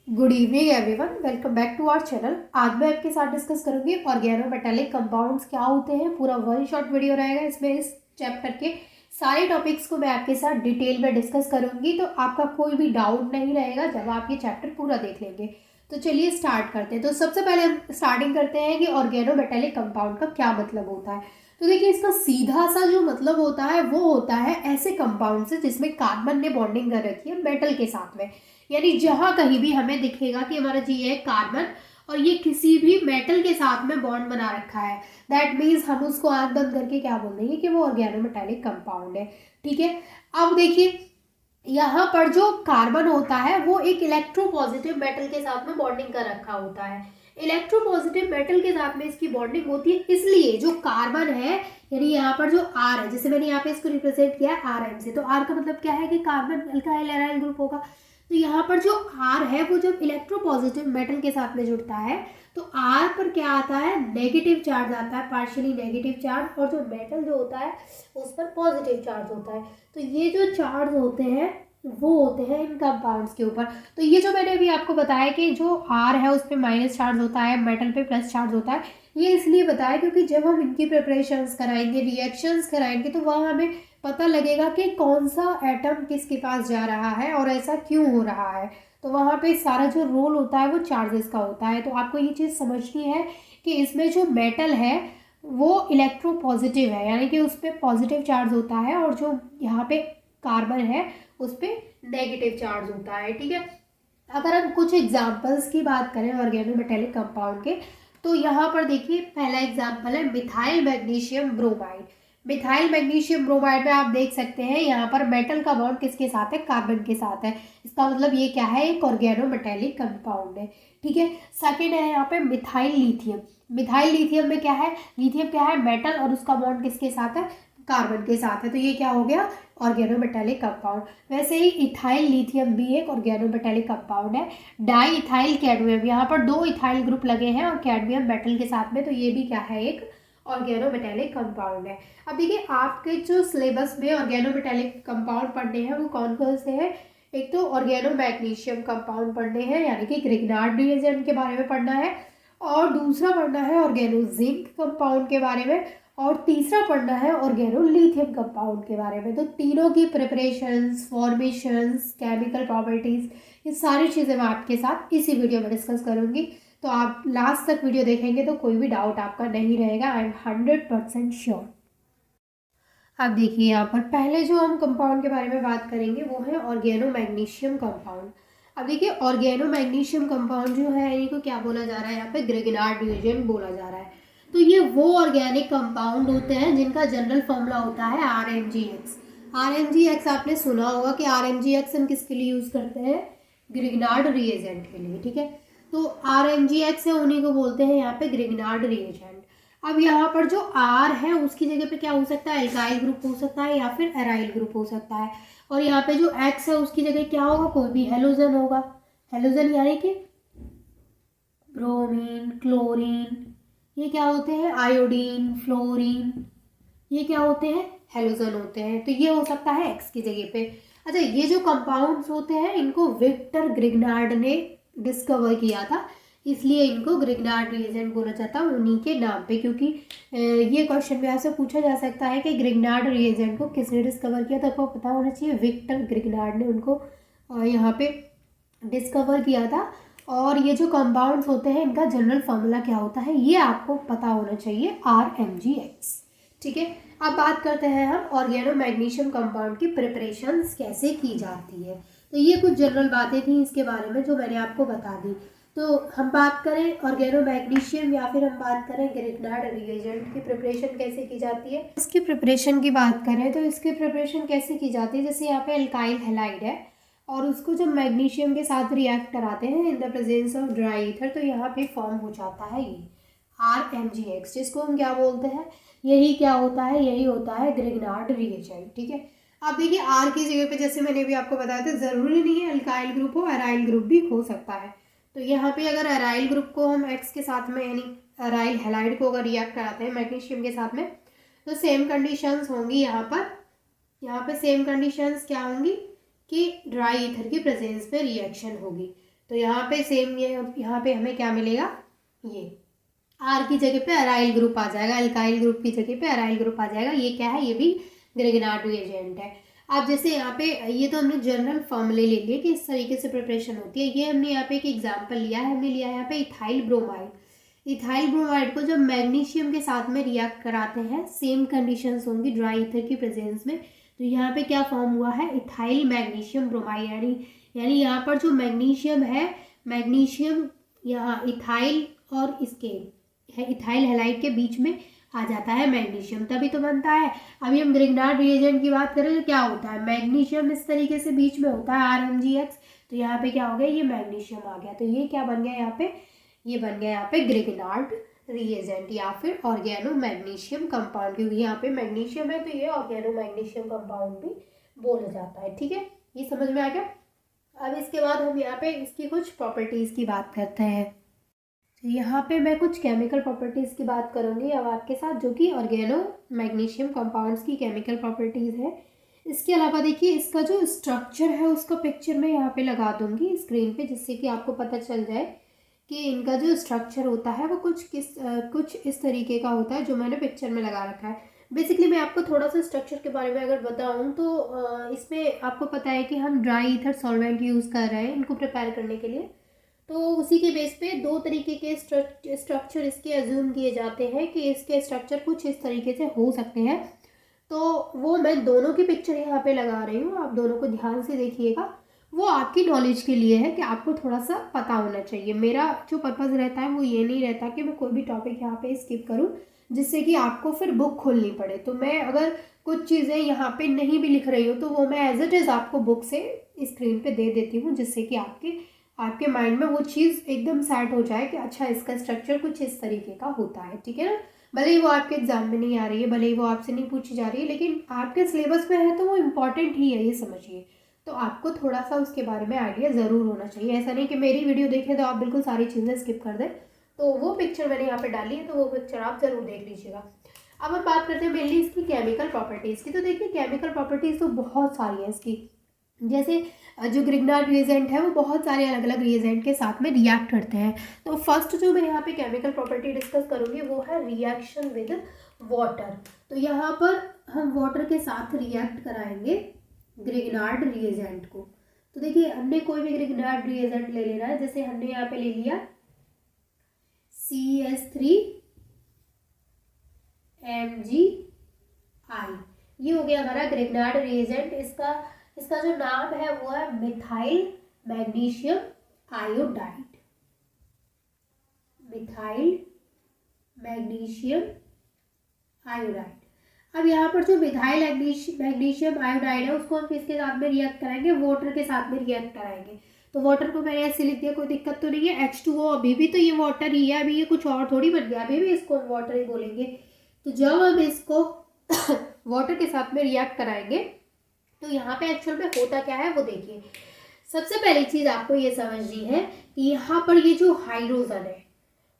Good evening everyone, welcome back to our channel. आज मैं आपके साथ डिस्कस करूंगी ऑर्गेनोमेटालिक कंपाउंड्स क्या होते हैं। पूरा वन शॉट वीडियो रहेगा इसमें। इस चैप्टर के सारे टॉपिक्स को मैं आपके साथ डिटेल में डिस्कस करूंगी, तो आपका कोई भी डाउट नहीं रहेगा जब आप ये चैप्टर पूरा देख लेंगे। तो चलिए स्टार्ट करते हैं। तो सबसे पहले हम स्टार्टिंग करते हैं कि ऑर्गेनोमेटालिक कंपाउंड का क्या मतलब होता है। तो देखिए, इसका सीधा सा जो मतलब होता है वो होता है ऐसे कंपाउंड से जिसमें कार्बन ने बॉन्डिंग कर रखी है मेटल के साथ में। यानी जहां कहीं भी हमें दिखेगा कि हमारा जी है कार्बन और ये किसी भी मेटल के साथ में बॉन्ड बना रखा है, दैट मीन्स हम उसको आंख बंद करके क्या बोल देंगे कि वो ऑर्गेनोमेटालिक कंपाउंड है। ठीक है। अब देखिए, यहाँ पर जो कार्बन होता है वो एक इलेक्ट्रोपॉजिटिव मेटल के साथ में बॉन्डिंग कर रखा होता है। इलेक्ट्रोपॉजिटिव मेटल के साथ में इसकी बॉन्डिंग होती है, इसलिए जो कार्बन है, यानी यहाँ पर जो आर है, जैसे मैंने यहाँ पे इसको रिप्रेजेंट किया है आर एम से, तो आर का मतलब क्या है कि कार्बन अल्काइल एराइल ग्रुप होगा। तो यहाँ पर जो आर है वो जब इलेक्ट्रोपॉजिटिव मेटल के साथ में जुड़ता है तो आर पर क्या आता है, नेगेटिव चार्ज आता है, पार्शियली नेगेटिव चार्ज, और जो मेटल जो होता है उस पर पॉजिटिव चार्ज होता है। तो ये जो चार्ज होते हैं वो होते हैं इन कंपाउंड्स के ऊपर। तो ये जो मैंने अभी आपको बताया कि जो आर है उस पर माइनस चार्ज होता है, मेटल पे प्लस चार्ज होता है, ये इसलिए बताया क्योंकि जब हम इनकी प्रिपरेशंस कराएंगे, रिएक्शंस कराएंगे, तो वहाँ हमें पता लगेगा कि कौन सा एटम किसके पास जा रहा है और ऐसा क्यों हो रहा है। तो वहाँ पे सारा जो रोल होता है वो चार्जेस का होता है। तो आपको ये चीज़ समझनी है कि इसमें जो मेटल है वो इलेक्ट्रोपॉजिटिव है, यानी कि उस पर पॉजिटिव चार्ज होता है, और जो यहाँ पे कार्बन है उस पर नेगेटिव चार्ज होता है। ठीक है। अगर हम कुछ एग्जाम्पल्स की बात करें ऑर्गेनोमेटेलिक कंपाउंड के, तो यहाँ पर देखिए पहला एग्जाम्पल है methyl magnesium bromide. Methyl magnesium bromide में आप देख सकते हैं यहाँ पर मेटल का बॉन्ड किसके साथ है, कार्बन के साथ है। इसका मतलब ये क्या है, एक ऑर्गेनोमेटेलिक कंपाउंड है। ठीक है। सेकेंड है यहाँ पे मिथाइल लिथियम। मिथाइल लिथियम में क्या है, लिथियम क्या है, मेटल, और उसका बॉन्ड किसके साथ है, कार्बन के साथ है। तो ये क्या हो गया, ऑर्गेनोमेटेलिक कंपाउंड। वैसे ही इथाइल लिथियम भी एक ऑर्गेनोमेटेलिक कंपाउंड है। डाई इथाइल कैडमियम, यहाँ पर दो इथाइल ग्रुप लगे हैं और कैडमियम मेटल के साथ में, तो ये भी क्या है, एक ऑर्गेनोमेटेलिक कंपाउंड है। अब देखिए, आपके जो सिलेबस में ऑर्गेनोमेटेलिक कंपाउंड पढ़ने हैं वो कौन कौन से हैं। एक तो ऑर्गेनो मैग्नीशियम कंपाउंड पढ़ने हैं, यानी कि ग्रिग्नार्ड रिएजेंट के बारे में पढ़ना है, और दूसरा पढ़ना है ऑर्गेनो जिंक कंपाउंड के बारे में, और तीसरा पढ़ना है ऑर्गेनो लिथियम कंपाउंड के बारे में। तो तीनों की प्रिपरेशंस, फॉर्मेशंस, केमिकल प्रॉपर्टीज, ये सारी चीज़ें मैं आपके साथ इसी वीडियो में डिस्कस करूंगी। तो आप लास्ट तक वीडियो देखेंगे तो कोई भी डाउट आपका नहीं रहेगा, आई एम 100% श्योर। अब देखिए, यहाँ पर पहले जो हम कंपाउंड के बारे में बात करेंगे वो है ऑर्गेनो मैग्नीशियम कंपाउंड। अब देखिए, ऑर्गेनो मैग्नीशियम कंपाउंड जो है इनको क्या बोला जा रहा है, यहाँ पे ग्रिग्नार्ड रिएजेंट बोला जा रहा है। तो ये वो ऑर्गेनिक कंपाउंड होते हैं जिनका जनरल फॉर्मूला होता है RmGx। RmGx आपने सुना होगा कि RmGx हम किसके लिए यूज़ करते हैं, ग्रिग्नार्ड रिएजेंट के लिए। ठीक है। तो RmGx है, उन्हीं को बोलते हैं यहाँ पे ग्रिग्नार्ड रिएजेंट। अब यहाँ पर जो R है उसकी जगह पे क्या हो सकता है, एल्काइल ग्रुप हो सकता है या फिर एराइल ग्रुप हो सकता है। और यहाँ पे जो X है उसकी जगह क्या होगा, कोई भी हेलोजन होगा। हेलोजन यानी कि ब्रोमीन, क्लोरीन, ये क्या होते हैं, आयोडीन, फ्लोरीन, ये क्या होते हैं, हेलोजन होते हैं। तो ये हो सकता है X की जगह पे। अच्छा, ये जो कंपाउंड्स होते हैं इनको विक्टर ग्रिग्नार्ड ने डिस्कवर किया था, इसलिए इनको ग्रिग्नार्ड रिएजेंट बोला जाता है उन्हीं के नाम पे। क्योंकि ये क्वेश्चन में आपसे पूछा जा सकता है कि ग्रिग्नार्ड रिएजेंट को किसने डिस्कवर किया, तो आपको पता होना चाहिए विक्टर ग्रिग्नार्ड ने उनको यहाँ पे डिस्कवर किया था। और ये जो कंपाउंड्स होते हैं इनका जनरल फार्मूला क्या होता है ये आपको पता होना चाहिए, RmGx। ठीक है। अब बात करते हैं हम ऑर्गेनो मैग्नीशियम कंपाउंड की प्रिपरेशंस कैसे की जाती है। तो ये कुछ जनरल बातें थी इसके बारे में जो मैंने आपको बता दी। तो हम बात करें ऑर्गेनो मैग्नीशियम या फिर हम बात करें ग्रिग्नार्ड रिएजेंट की प्रिपरेशन कैसे की जाती है। इसकी प्रिपरेशन की बात करें तो इसकी प्रिपरेशन कैसे की जाती है, जैसे यहाँ पे अल्काइल हैलाइड है और उसको जब मैग्नीशियम के साथ रिएक्ट कराते हैं in the presence of dry ether, तो यहाँ पे फॉर्म हो जाता है ये RmGx, जिसको हम क्या बोलते हैं, यही क्या होता है, यही होता है ग्रिग्नार्ड रिएजेंट। ठीक है। अब देखिए, R की जगह पे जैसे मैंने भी आपको बताया था, ज़रूरी नहीं है अल्काइल ग्रुप हो, एराइल ग्रुप भी हो सकता है। तो यहाँ पे अगर एराइल ग्रुप को हम X के साथ में, यानी एराइल हैलाइड को अगर रिएक्ट कराते हैं मैग्नीशियम के साथ में, तो सेम कंडीशंस होंगी यहाँ पर। यहाँ पे सेम कंडीशंस क्या होंगी कि ड्राई ईथर की प्रेजेंस पे रिएक्शन होगी। तो यहाँ पे सेम ये, यहाँ पे हमें क्या मिलेगा, ये आर की जगह पे अराइल ग्रुप आ जाएगा, अल्काइल ग्रुप की जगह पे अराइल ग्रुप आ जाएगा। ये क्या है, ये भी ग्रेगनार्ड रिएजेंट है। अब जैसे यहाँ पे ये तो हमने जनरल फॉर्मूले ले लिए कि इस तरीके से प्रिपरेशन होती है। ये हमने यहाँ पे एक एग्जांपल लिया है, हमने लिया है यहाँ पे इथाइल ब्रोमाइड। इथाइल ब्रोमाइड को जब मैग्नीशियम के साथ में रिएक्ट कराते हैं, सेम कंडीशंस होंगी ड्राई ईथर की प्रेजेंस में, तो यहाँ पे क्या फॉर्म हुआ है, इथाइल मैग्नीशियम ब्रोमाइड। यानी यहाँ पर जो मैग्नीशियम है, मैग्नीशियम यहाँ इथाइल और इसके इथाइल हैलाइड के बीच में आ जाता है मैग्नीशियम, तभी तो बनता है। अभी हम ग्रिग्नार्ड रिएजेंट की बात करें तो क्या होता है, मैग्नीशियम इस तरीके से बीच में होता है RMgX, तो यहाँ पे क्या हो गया, ये मैग्नीशियम आ गया, तो ये क्या बन गया यहाँ पे, ये बन गया यहाँ पे ग्रिग्नार्ड रिएजेंट या फिर ऑर्गेनो मैग्नीशियम कंपाउंड, क्योंकि यहाँ पे मैग्नीशियम है तो ये ऑर्गेनो मैग्नीशियम कंपाउंड भी बोला जाता है। ठीक है, ये समझ में आ गया। अब इसके बाद हम यहाँ पे इसकी कुछ प्रॉपर्टीज़ की बात करते हैं। तो यहाँ पे मैं कुछ केमिकल प्रॉपर्टीज़ की बात करूँगी अब आपके साथ, जो कि ऑर्गेनो मैग्नीशियम कंपाउंड्स की केमिकल प्रॉपर्टीज़ है। इसके अलावा देखिए इसका जो स्ट्रक्चर है उसका पिक्चर मैं यहाँ पे लगा दूँगी स्क्रीन पे, जिससे कि आपको पता चल जाए कि इनका जो स्ट्रक्चर होता है वो कुछ इस तरीके का होता है, जो मैंने पिक्चर में लगा रखा है। बेसिकली मैं आपको थोड़ा सा स्ट्रक्चर के बारे में अगर बताऊँ तो इसमें आपको पता है कि हम ड्राई ईथर सॉल्वेंट यूज़ कर रहे हैं इनको प्रिपेयर करने के लिए, तो उसी के बेस पे दो तरीके के स्ट्रक्चर इसके अज्यूम किए जाते हैं कि इसके स्ट्रक्चर कुछ इस तरीके से हो सकते हैं। तो वो मैं दोनों की पिक्चर यहाँ पे लगा रही हूँ, आप दोनों को ध्यान से देखिएगा। वो आपकी नॉलेज के लिए है कि आपको थोड़ा सा पता होना चाहिए। मेरा जो पर्पज़ रहता है वो ये नहीं रहता कि मैं कोई भी टॉपिक यहाँ पे स्किप करूँ जिससे कि आपको फिर बुक खोलनी पड़े। तो मैं अगर कुछ चीज़ें यहाँ पे नहीं भी लिख रही हूँ तो वो मैं एज इट इज़ आपको बुक से स्क्रीन पे दे देती हूँ, जिससे कि आपके माइंड में वो चीज़ एकदम सेट हो जाए कि अच्छा इसका स्ट्रक्चर कुछ इस तरीके का होता है। ठीक है ना, भले ही वो आपके एग्जाम में नहीं आ रही है, भले ही वो आपसे नहीं पूछी जा रही है, लेकिन आपके सिलेबस में है तो वो इम्पॉर्टेंट ही है, ये समझिए। तो आपको थोड़ा सा उसके बारे में आइडिया ज़रूर होना चाहिए। ऐसा नहीं कि मेरी वीडियो देखें तो आप बिल्कुल सारी चीज़ें स्किप कर दें। तो वो पिक्चर मैंने यहाँ पे डाली है, तो वो पिक्चर आप ज़रूर देख लीजिएगा। अब हम बात करते हैं मेनली इसकी केमिकल प्रॉपर्टीज़ की। तो देखिए केमिकल प्रॉपर्टीज़ तो बहुत सारी है इसकी। जैसे जो ग्रिग्नार्ड रिएजेंट है वो बहुत सारे अलग अलग रिएजेंट के साथ में रिएक्ट करते हैं। तो फर्स्ट जो मैं यहाँ पे केमिकल प्रॉपर्टी डिस्कस करूँगी वो है रिएक्शन विद वाटर। तो यहाँ पर हम वाटर के साथ रिएक्ट कराएंगे ग्रिग्नार्ड रिएजेंट को। तो देखिए हमने कोई भी ग्रिग्नार्ड रिएजेंट ले लेना है, जैसे हमने यहाँ पे ले लिया CH3MgI, ये हो गया हमारा ग्रिग्नार्ड रिएजेंट। इसका जो नाम है वो है methyl magnesium iodide, methyl magnesium iodide. अब यहाँ पर जो मिथाइल मैग्नीशियम आयोडाइड है उसको हम किसके साथ में रिएक्ट कराएंगे, वाटर के साथ में रिएक्ट कराएंगे। तो वाटर को मैंने ऐसे लिख दिया, कोई दिक्कत तो नहीं है। H2O अभी भी तो ये वाटर ही है, अभी ये कुछ और थोड़ी बन गया, अभी भी इसको वाटर ही बोलेंगे। तो जब हम इसको वाटर के साथ में रिएक्ट कराएंगे तो यहाँ पे एक्चुअल में होता क्या है वो देखिए। सबसे पहली चीज़ आपको ये समझनी है कि यहाँ पर ये जो हाइड्रोजन है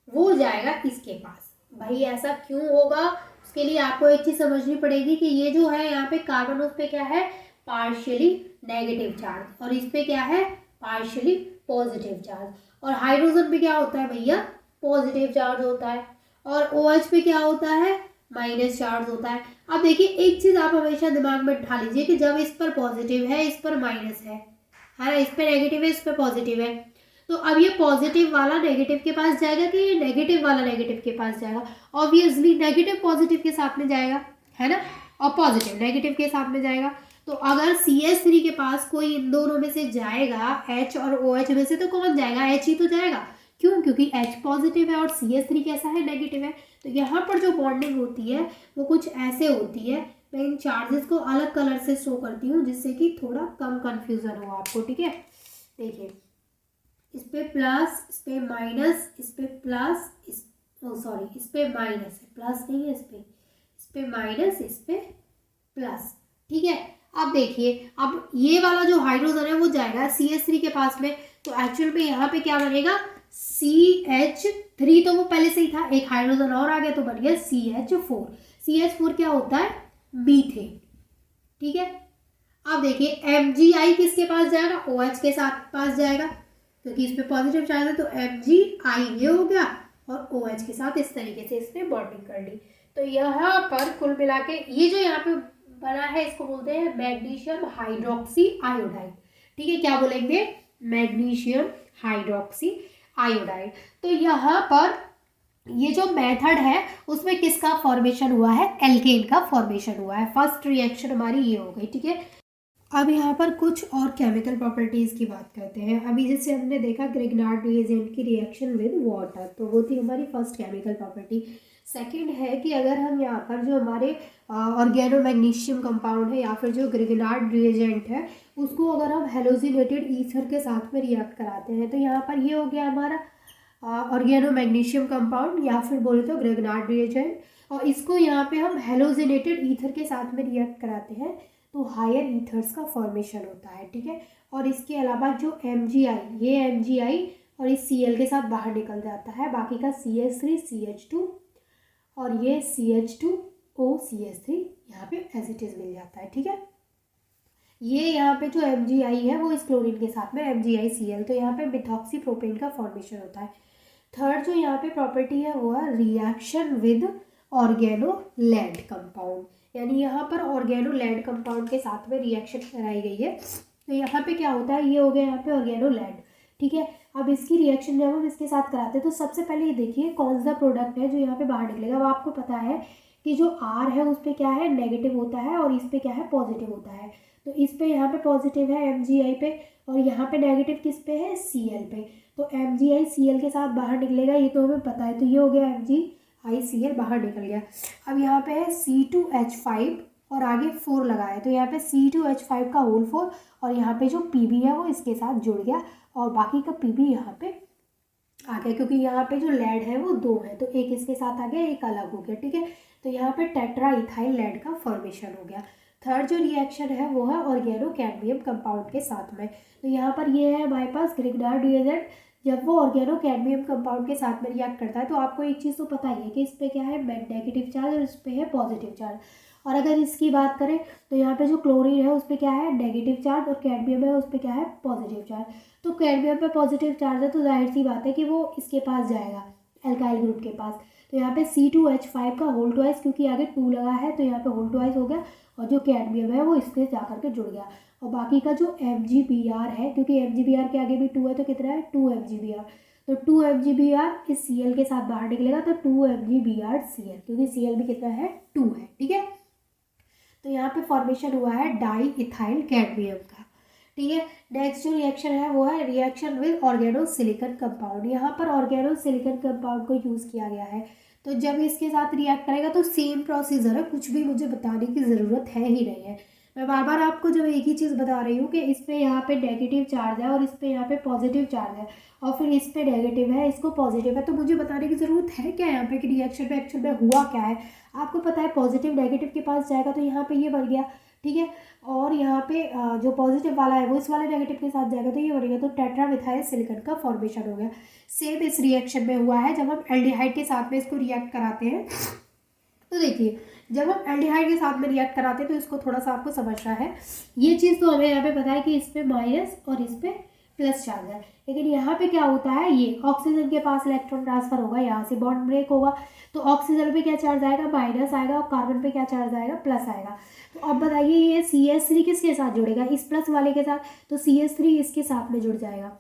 वो जाएगा इसके पास। भाई ऐसा क्यों होगा, उसके लिए आपको एक चीज़ समझनी पड़ेगी कि ये जो है यहाँ पे कार्बन, उस पर क्या है पार्शियली नेगेटिव चार्ज, और इस पर क्या है पार्शियली पॉजिटिव चार्ज। और हाइड्रोजन पे क्या होता है भैया, पॉजिटिव चार्ज होता है, और OH पे क्या होता है माइनस चार्ज होता है। अब देखिए एक चीज़ आप हमेशा दिमाग में बिठा लीजिए कि जब इस पर पॉजिटिव है इस पर माइनस है ना, इस पर नेगेटिव है इस पर पॉजिटिव है, तो अब ये पॉजिटिव वाला नेगेटिव के पास जाएगा कि ये नेगेटिव वाला नेगेटिव के पास जाएगा। ऑब्वियसली नेगेटिव पॉजिटिव के साथ में जाएगा, है ना, और पॉजिटिव नेगेटिव के साथ में जाएगा। तो अगर CH3 के पास कोई इन दोनों में से जाएगा, H और OH में से, तो कौन जाएगा, H ही तो जाएगा। क्यों, क्योंकि H पॉजिटिव है और CH3 कैसा है नेगेटिव है। तो यहाँ पर जो बॉन्डिंग होती है वो कुछ ऐसे होती है। मैं इन चार्जेस को अलग कलर से शो करती हूँ जिससे कि थोड़ा कम कंफ्यूजन हो आपको। ठीक है, देखिए इस पे प्लस, इस पे माइनस, इस पे प्लस, इस पे माइनस है, प्लस नहीं है, इस पे माइनस, इस पे प्लस। ठीक है, अब देखिए अब ये वाला जो हाइड्रोजन है वो जाएगा CH3 के पास में, तो एक्चुअल में यहाँ पे क्या बनेगा CH3, तो वो पहले से ही था, एक हाइड्रोजन और आ गया तो बन गया CH4। CH4 क्या होता है मीथेन। ठीक है, अब देखिए Mgi किसके पास जाएगा, OH के साथ पास जाएगा। क्योंकि इसमें पॉजिटिव चार्ज है तो MgI ये हो गया और OH के साथ इस तरीके से इसने बॉन्डिंग कर ली। तो यहाँ पर कुल मिला के ये जो यहाँ पे बना है इसको बोलते हैं मैग्नीशियम हाइड्रोक्सी आयोडाइड। ठीक है, क्या बोलेंगे? Magnesium hydroxy iodide. तो यहाँ पर ये जो मेथड है उसमें किसका फॉर्मेशन हुआ है? एल्केन का फॉर्मेशन हुआ है। फर्स्ट रिएक्शन हमारी ये हो गई। ठीक है, अब यहाँ पर कुछ और केमिकल प्रॉपर्टीज़ की बात करते हैं। अभी जैसे हमने देखा ग्रिग्नार्ड रिएजेंट की रिएक्शन विद वाटर, तो वो थी हमारी फर्स्ट केमिकल प्रॉपर्टी। सेकंड है कि अगर हम यहाँ पर जो हमारे ऑर्गेनो मैग्नीशियम कंपाउंड है या फिर जो ग्रिग्नार्ड रिएजेंट है उसको अगर हम हेलोजिनेटेड ईथर के साथ में रिएक्ट कराते हैं तो यहाँ पर ये हो गया हमारा ऑर्गेनो मैग्नीशियम कंपाउंड या फिर बोले तो ग्रिग्नार्ड रिएजेंट, और इसको यहाँ पे हम हेलोजिनेटेड ईथर के साथ में रिएक्ट कराते हैं तो हायर ईथर्स का फॉर्मेशन होता है। ठीक है, और इसके अलावा जो MgI, ये MgI और इस Cl के साथ बाहर निकल जाता है, बाकी का CH3 CH2 और ये CH2O CH3 यहाँ पे एज इट इज मिल जाता है। ठीक है, ये यहाँ पे जो MgI है वो इस क्लोरीन के साथ में MgICl, तो यहाँ पे मिथॉक्सी प्रोपेन का फॉर्मेशन होता है। थर्ड जो यहाँ पे प्रॉपर्टी है वो है reaction with organo land compound, यानी यहाँ पर ऑर्गेनो लैंड कंपाउंड के साथ में रिएक्शन कराई गई है। तो यहाँ पे क्या होता है, ये हो गया यहाँ पे ऑर्गेनो लैंड। ठीक है, अब इसकी रिएक्शन जब हम इसके साथ कराते हैं तो सबसे पहले ये देखिए कौन सा प्रोडक्ट है जो यहाँ पे बाहर निकलेगा। अब आपको पता है कि जो R है उस पर क्या है, नेगेटिव होता है और इस पर क्या है, पॉजिटिव होता है। तो इस पे यहाँ पे पॉजिटिव है MgI पे और यहाँ पे नेगेटिव किस पे है, Cl पे। तो MgI Cl के साथ बाहर निकलेगा, ये तो हमें पता है। तो ये हो गया MgICl बाहर निकल गया। अब यहाँ पे है C2H5 और आगे 4 लगाया, तो यहाँ पे C2H5 का होल 4 और यहाँ पे जो Pb है वो इसके साथ जुड़ गया और बाकी का Pb यहाँ पे आ गया, क्योंकि यहाँ पे जो लेड है वो 2 है तो एक इसके साथ आ गया, एक अलग हो गया। ठीक है, तो यहाँ पे टेट्रा इथाइल लेड का फॉर्मेशन हो गया। थर्ड जो रिएक्शन है वो है ऑर्गेनो कैडमियम कंपाउंड के साथ में। तो यहाँ पर ये है हमारे पास ग्रिग्नार्ड रिएजेंट, जब वो ऑर्गेनो कैडमियम कंपाउंड के साथ में रिएक्ट करता है तो आपको एक चीज़ तो पता ही है कि इस पर क्या है, नेगेटिव चार्ज और इस पर है पॉजिटिव चार्ज। और अगर इसकी बात करें तो यहाँ पे जो क्लोरीन है उस पर क्या है, नेगेटिव चार्ज, और कैडमियम है उस पर क्या है, पॉजिटिव चार्ज। तो कैडमियम पे पॉजिटिव चार्ज है तो जाहिर सी बात है कि वो इसके पास जाएगा, एल्काइल ग्रुप के पास। तो यहाँ पे C2H5 का होल ट्वाइस, क्योंकि आगे 2 लगा है तो यहाँ पे होल ट्वाइस हो गया और जो कैडमियम है वो इससे जाकर के जुड़ गया। और बाकी का जो MgBr है, क्योंकि MgBr के आगे भी 2 है तो कितना है, 2 MgBr। तो 2 MgBr इस Cl के साथ बाहर निकलेगा तो 2 MgBrCl, क्योंकि Cl भी कितना है, 2 है। ठीक है, तो यहाँ पे फॉर्मेशन हुआ है डाई इथाइल कैडमियम का। ठीक है, नेक्स्ट जो रिएक्शन है वो है reaction with organosilicon compound. यहाँ पर ऑर्गेनो सिलिकॉन कंपाउंड को यूज़ किया गया है। तो जब इसके साथ रिएक्ट करेगा तो सेम प्रोसीजर है, कुछ भी मुझे बताने की ज़रूरत है ही नहीं है। मैं बार बार आपको जब एक ही चीज़ बता रही हूँ कि इस पर यहाँ पे नेगेटिव चार्ज है और इस पर यहाँ पे पॉजिटिव चार्ज है और फिर इस पे नेगेटिव है, इसको पॉजिटिव है, तो मुझे बताने की ज़रूरत है क्या यहाँ पे कि रिएक्शन में एक्चुअल में हुआ क्या है। आपको पता है पॉजिटिव नेगेटिव के पास जाएगा तो यहाँ पे ये बन गया। ठीक है, और यहाँ पे जो पॉजिटिव वाला है वो इस वाले नेगेटिव के साथ जाएगा तो ये बनेगा, तो टेट्रामिथाइल सिलिकॉन का फॉर्मेशन हो गया। सेम इस रिएक्शन में हुआ है जब हम एल्डिहाइड के साथ में इसको रिएक्ट कराते हैं। तो देखिए जब हम एल्डिहाइड के साथ में रिएक्ट कराते हैं तो इसको थोड़ा सा आपको समझना है। ये चीज़ तो हमें यहाँ पे पता है कि इस पर माइनस और इस पर प्लस चार्ज है, लेकिन यहाँ पे क्या होता है, ये ऑक्सीजन के पास इलेक्ट्रॉन ट्रांसफर होगा, यहाँ से बॉन्ड ब्रेक होगा तो ऑक्सीजन पे क्या चार्ज आएगा, माइनस आएगा, और कार्बन पे क्या चार्ज आएगा, प्लस आएगा। तो अब बताइए ये CH3 किसके साथ जुड़ेगा, इस प्लस वाले के साथ, तो CH3 इसके साथ में जुड़ जाएगा।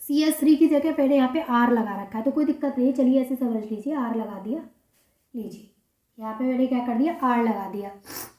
CH3 की जगह मैंने यहाँ पे R लगा रखा है तो कोई दिक्कत नहीं है, चलिए ऐसे समझ लीजिए, R लगा दिया, लीजिए यहाँ पे मैंने क्या कर दिया, R लगा दिया।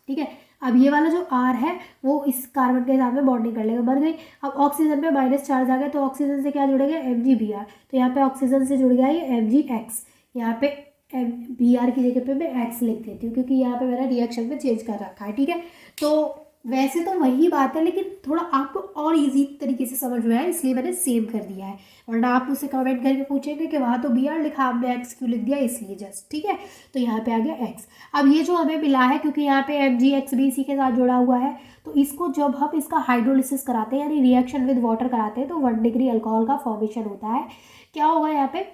ठीक है, अब ये वाला जो R है वो इस कार्बन के साथ में बॉन्डिंग कर लेगा, बन गई। अब ऑक्सीजन पे माइनस चार्ज आ गया तो ऑक्सीजन से क्या जुड़ेगा, MgBr, तो यहाँ पे ऑक्सीजन से जुड़ गया ये MgX। यहाँ पे Br की जगह पे मैं X लिख देती हूँ क्योंकि यहाँ पे मैंने रिएक्शन में चेंज कर रखा है। ठीक है, तो वैसे तो वही बात है लेकिन थोड़ा आपको और इजी तरीके से समझ में आया इसलिए मैंने सेम कर दिया है, वरना आप मुझसे कमेंट करके पूछेंगे कि वहाँ तो Br लिखा आपने X क्यों लिख दिया, इसलिए जस्ट। ठीक है, तो यहाँ पे आ गया X। अब ये जो हमें मिला है क्योंकि यहाँ पे MgX भी इसी के साथ जुड़ा हुआ है तो इसको जब हम इसका हाइड्रोलिसिस कराते हैं यानी रिएक्शन विद वाटर कराते हैं तो 1 डिग्री अल्कोहल का फॉर्मेशन होता है। क्या होगा, यहाँ पे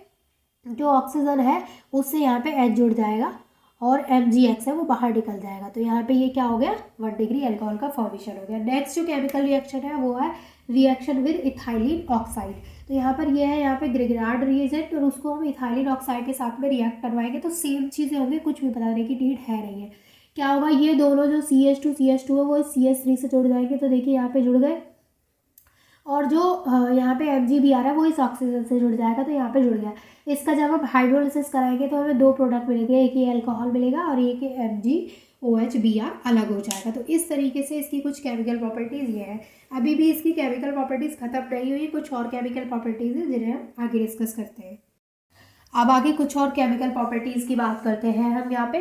जो ऑक्सीजन है उससे यहाँ पे H जुड़ जाएगा और MgX है वो बाहर निकल जाएगा, तो यहाँ पे ये क्या हो गया, 1 डिग्री अल्कोहल का फॉर्मेशन हो गया। नेक्स्ट जो केमिकल रिएक्शन है वो है रिएक्शन विद इथाइलिन ऑक्साइड। तो यहाँ पर ये है, यहाँ पे ग्रिगनार्ड रिएजेंट और उसको हम इथाइलिन ऑक्साइड के साथ में रिएक्ट करवाएंगे तो सेम चीज़ें होंगी, कुछ भी बताने की नीड है नहीं है। क्या होगा, ये दोनों जो CH2 है वो CH3 से जुड़ जाएंगे, तो देखिए यहाँ पे जुड़ गए, और जो यहाँ पे Mg भी आ रहा है वो इस ऑक्सीजन से जुड़ जाएगा, तो यहाँ पे जुड़ गया। इसका जब हम हाइड्रोलिसिस कराएंगे तो हमें दो प्रोडक्ट मिलेंगे, एक ये अल्कोहल मिलेगा और एक MgOH अलग हो जाएगा। तो इस तरीके से इसकी कुछ केमिकल प्रॉपर्टीज़ ये है। अभी भी इसकी केमिकल प्रॉपर्टीज़ खत्म नहीं हुई, कुछ और केमिकल प्रॉपर्टीज़ हैं जिन्हें हम आगे डिस्कस करते हैं। अब आगे कुछ और केमिकल प्रॉपर्टीज़ की बात करते हैं हम यहाँ पे।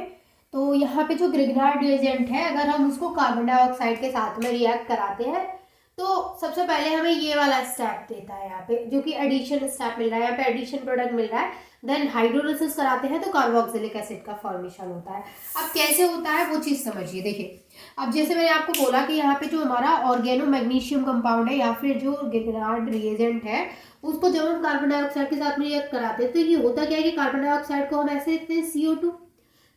तो यहाँ पे जो ग्रिगनार्ड रिएजेंट है, अगर हम उसको कार्बन डाइऑक्साइड के साथ में रिएक्ट कराते हैं तो सबसे पहले हमें ये वाला स्टेप देता है यहाँ पे, जो कि एडिशन स्टेप मिल रहा है, यहाँ पे एडिशन प्रोडक्ट मिल रहा है। देन हाइड्रोलिसिस कराते हैं तो कार्बोक्सिलिक एसिड का फॉर्मेशन होता है। अब कैसे होता है वो चीज़ समझिए। देखिए, अब जैसे मैंने आपको बोला कि यहाँ पे जो हमारा ऑर्गेनो मैग्नीशियम कंपाउंड है या फिर जो ग्रिगनार्ड रिएजेंट है, उसको जब हम कार्बन डाइऑक्साइड के साथ में रिएक्ट कराते हैं तो ये होता क्या है कि कार्बन डाइऑक्साइड को हम ऐसे लिखते हैं CO2।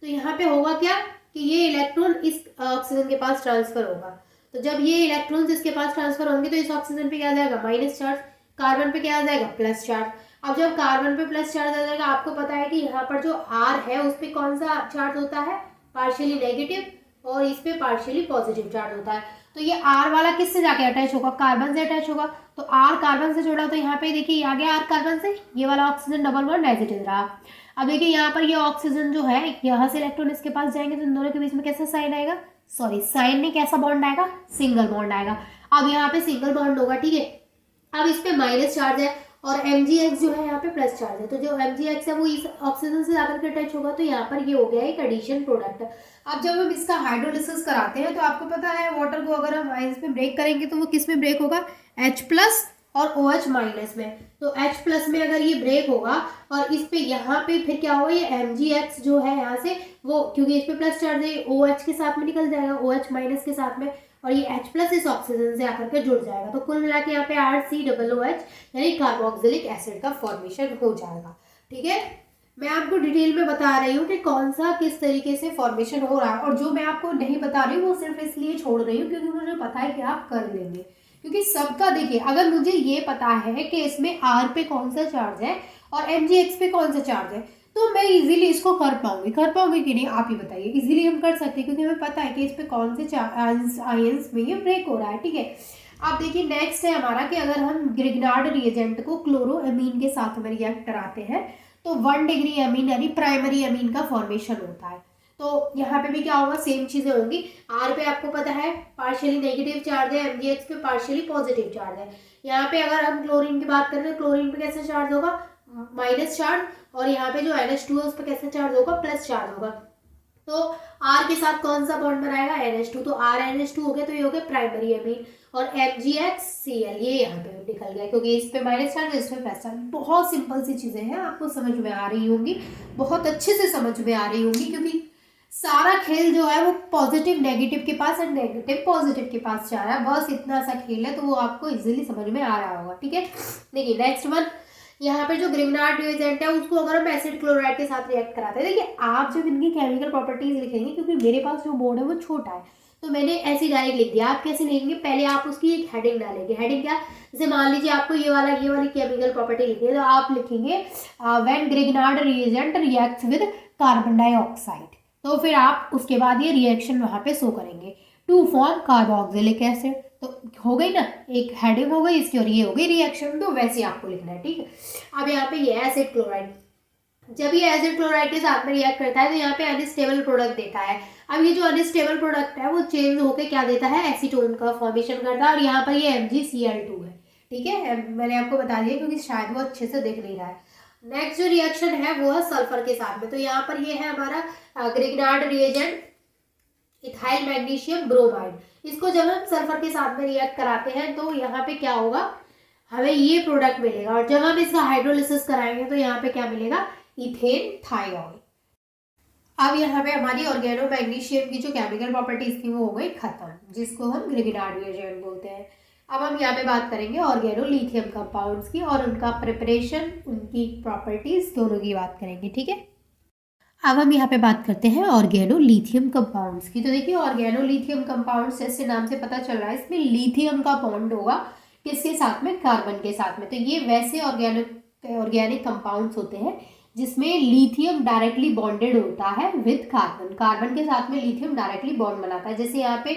तो यहाँ पे होगा क्या कि ये इलेक्ट्रॉन इस ऑक्सीजन के पास ट्रांसफर होगा। तो जब ये इलेक्ट्रॉन्स इसके पास ट्रांसफर होंगे तो इस ऑक्सीजन पे क्या आ जाएगा, माइनस चार्ज, कार्बन पे क्या आ जाएगा, प्लस चार्ज। अब जब कार्बन पे प्लस चार्ज आ जाएगा, आपको पता है कि यहाँ पर जो R है उस पर कौन सा चार्ज होता है, पार्शियली नेगेटिव, और इस पे पार्शियली पॉजिटिव चार्ज होता है। तो ये R वाला किससे जाके अटैच होगा, कार्बन से अटैच होगा। तो R कार्बन से जुड़ा, तो यहाँ पे देखिए आ गया R कार्बन से, ये वाला ऑक्सीजन डबल बॉन्ड नेगेटिव रहा। अब देखिए यहाँ पर ये ऑक्सीजन जो है, यहाँ से इलेक्ट्रॉन इसके पास जाएंगे तो इन दोनों के बीच में कैसा साइन आएगा, सॉरी साइन नहीं, कैसा बॉन्ड आएगा, सिंगल बॉन्ड आएगा। अब यहाँ पे सिंगल बॉन्ड होगा, ठीक है। अब इस पे माइनस चार्ज है और MgX जो है यहाँ पे प्लस चार्ज है, तो जो MgX है वो इस ऑक्सीजन से जाकर के अटैच होगा, तो यहाँ पर ये हो गया एक एडिशन प्रोडक्ट। अब जब हम इसका हाइड्रोलिसिस कराते हैं तो आपको पता है वाटर को अगर हम आयंस में ब्रेक करेंगे तो वो किस में ब्रेक होगा, H+ और OH- में। तो H+ में अगर ये ब्रेक होगा और इस पे यहाँ पे फिर क्या होगा, ये MgX जो है यहाँ से वो, क्योंकि इस पे प्लस चार्ज है, OH के साथ में निकल जाएगा, OH- के साथ में, और ये H+ इस ऑक्सीजन से आकर के जुड़ जाएगा। तो कुल मिला के यहाँ पे RCOOH यानी कार्बोक्सिलिक एसिड का फॉर्मेशन हो जाएगा। ठीक है, मैं आपको डिटेल में बता रही हूँ कि कौन सा किस तरीके से फॉर्मेशन हो रहा है, और जो मैं आपको नहीं बता रही हूँ वो सिर्फ इसलिए छोड़ रही हूँ क्योंकि मुझे पता है कि आप कर लेंगे। क्योंकि सबका देखिए, अगर मुझे ये पता है कि इसमें R पे कौन सा चार्ज है और MgX पे कौन सा चार्ज है, तो मैं इजीली इसको कर पाऊंगी कि नहीं, आप ही बताइए। इजीली हम कर सकते हैं क्योंकि हमें पता है कि इस पे कौन से आयंस में ये ब्रेक हो रहा है। ठीक है, अब देखिए नेक्स्ट है हमारा कि अगर हम ग्रिगनार्ड रिएजेंट को क्लोरोएमीन के साथ में रिएक्ट कराते हैं तो 1 डिग्री एमीन यानी प्राइमरी एमीन का फॉर्मेशन होता है। तो यहाँ पे भी क्या होगा, सेम चीजें होंगी। R पे आपको पता है पार्शियली नेगेटिव चार्ज है, MgX पे पार्शियली पॉजिटिव चार्ज है। यहाँ पे अगर हम क्लोरीन की बात करें तो क्लोरीन पे कैसा चार्ज होगा, माइनस चार्ज, और यहाँ पे जो NH2 है उस पर कैसा चार्ज होगा, प्लस चार्ज होगा। तो R के साथ कौन सा बॉन्ड बनाएगा, NH2, तो R NH2 हो गया, तो ये हो गया प्राइमरी एमीन, और MgXCl ये यहाँ पे निकल गया क्योंकि इस पे माइनस चार्ज है, इस पे प्लस चार्ज। बहुत सिंपल सी चीजें हैं, आपको समझ में आ रही होंगी, बहुत अच्छे से समझ में आ रही होंगी, क्योंकि सारा खेल जो है वो पॉजिटिव नेगेटिव के पास और नेगेटिव पॉजिटिव के पास जा रहा है। बस इतना सा खेल है, तो वो आपको इजीली समझ में आ रहा होगा। ठीक है, देखिए नेक्स्ट वन, यहाँ पे जो ग्रिगनार्ड रिएजेंट है उसको अगर हम एसिड क्लोराइड के साथ रिएक्ट कराते हैं, देखिए आप जब इनकी केमिकल प्रॉपर्टीज लिखेंगे, क्योंकि मेरे पास जो बोर्ड है वो छोटा है तो मैंने ऐसे डायरेक्ट लिख दिया। आप कैसे लिखेंगे, पहले आप उसकी एक हेडिंग डालेंगे। हेडिंग क्या, जैसे मान लीजिए आपको ये वाली केमिकल प्रॉपर्टी लिखनी है, तो आप लिखेंगे when Grignard reagent reacts with carbon dioxide, तो फिर आप उसके बाद ये रिएक्शन वहाँ पे शो करेंगे टू फॉर्म कार्बोक्सिलिक एसिड। तो हो गई ना, एक हेडिंग हो गई इसकी और ये हो गई रिएक्शन, तो वैसे आपको लिखना है। ठीक है, अब यहाँ पे ये एसिड क्लोराइड, जब ये एसिड क्लोराइड के साथ में रिएक्ट करता है तो यहाँ पे अनस्टेबल प्रोडक्ट देता है। अब ये जो अनस्टेबल प्रोडक्ट है वो चेंज होकर क्या देता है, एसीटोन का फॉर्मेशन करता है, और यहाँ पर ये MgCl2 है। ठीक है, मैंने आपको बता दिया क्योंकि शायद वो अच्छे से दिख नहीं रहा है। नेक्स्ट जो रिएक्शन है वो है सल्फर के साथ में, तो यहाँ पर ये है हमारा Grignard reagent ethyl magnesium bromide. इसको जब हम सल्फर के साथ में रिएक्ट कराते हैं तो यहाँ पे क्या होगा, हमें ये प्रोडक्ट मिलेगा, और जब हम इसका हाइड्रोलिसिस कराएंगे तो यहाँ पे क्या मिलेगा, इथेन थाइऑल। अब यहाँ पे हमारी ऑर्गेनो मैग्नीशियम की जो केमिकल प्रॉपर्टीज थी वो हो गई खत्म, जिसको हम ग्रिगनार्ड रिएजेंट बोलते हैं। अब हम यहाँ पे बात करेंगे ऑर्गेनो लिथियम कंपाउंड्स की, और उनका प्रिपरेशन, उनकी प्रॉपर्टीज दोनों की बात करेंगे। ठीक है, अब हम यहाँ पे बात करते हैं ऑर्गेनो लिथियम कंपाउंड्स की। तो देखिए ऑर्गेनो लिथियम कंपाउंड्स जैसे नाम से पता चल रहा है, इसमें लिथियम का बॉन्ड होगा। किसके साथ में, कार्बन के साथ में। तो ये वैसे ऑर्गेनिक कंपाउंड्स होते हैं जिसमें लिथियम डायरेक्टली बॉन्डेड होता है विद कार्बन, कार्बन के साथ में लिथियम डायरेक्टली बॉन्ड बनाता है। जैसे यहाँ पे